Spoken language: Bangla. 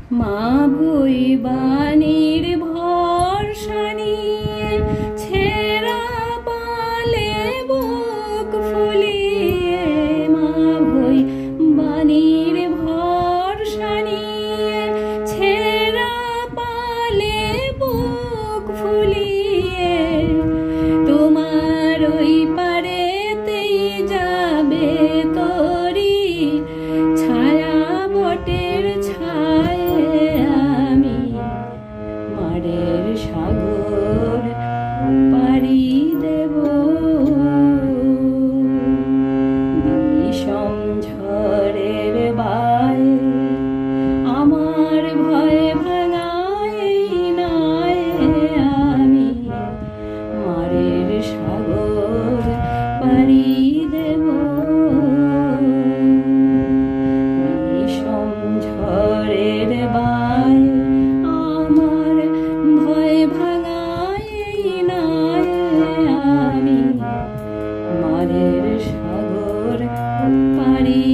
মা ভুই বাণীর ভরসা নিয়ে ছেঁড়া পালে বুক ফুলিয়ে, মা ভুই বাণীর ভরসা নিয়ে ছেঁড়া পালে বুক ফুলিয়ে, তোমার ওই পারেতেই যাবে তরি ছায়া বটের ছায় আমি মারের সাগর পাড়ি দেব। বিষম ঝড়ের বায় আমার ভয় ভাঙায় নাই আমি মারের সাগর পাড়ি দেব। বিষম ঝড়ের বায় আমার ভয় ভাঙায় নাই আমি মারের সাগর পাড়ি